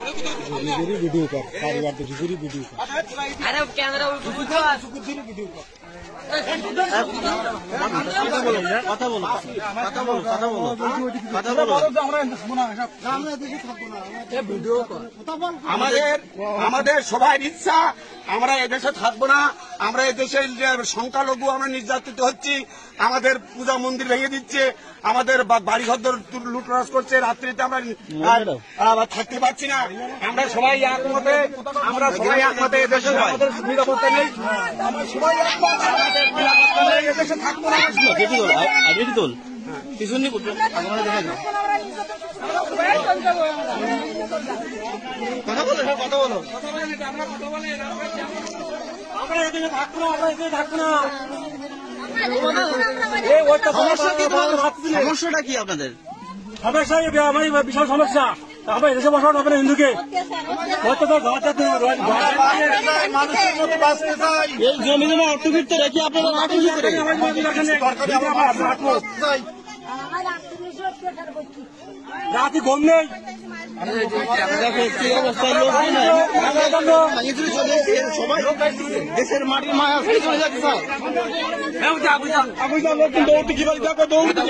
Video कर सारी बात वीडियो कर अरे कैमरा वीडियो कर কথা বলো কথা বলো কথা বলো কথা বলো আমাদের সবাই ইচ্ছা আমরা এদেশে থাকবো না। আমরা এদেশের সংখ্যালঘু আমরা নির্যাতিত হচ্ছি। আমাদের পূজা মন্দির ভেঙে দিচ্ছে, আমাদের বাড়িঘর লুটরাজ করছে। রাত্রিতে আমরা থাকতে পারছি না। আমরা সবাই একমতে এদেশে আমাদের নিরাপত্তা নেই। আমরা সবাই এদেশে থাকবো না। পিছন নিয়ে করতে কথা বলো কথা বলো আমরা এদেশে থাকবো না, আমরা এদেশে থাকবো না। সমস্যাটা কি আপনাদের? সমস্যা আমার বিশাল সমস্যা। আমরা এদেশে বসানো হবে না হিন্দুকে। এই জমি জমা অর্থবিত্ত রেখে আপনারা রাখুন করে রাতে ঘুম নেই। দেশের মাটির মায়া ফেলে চলে যাচ্ছে দৌড়তে কি বলি দেখো দৌড়তে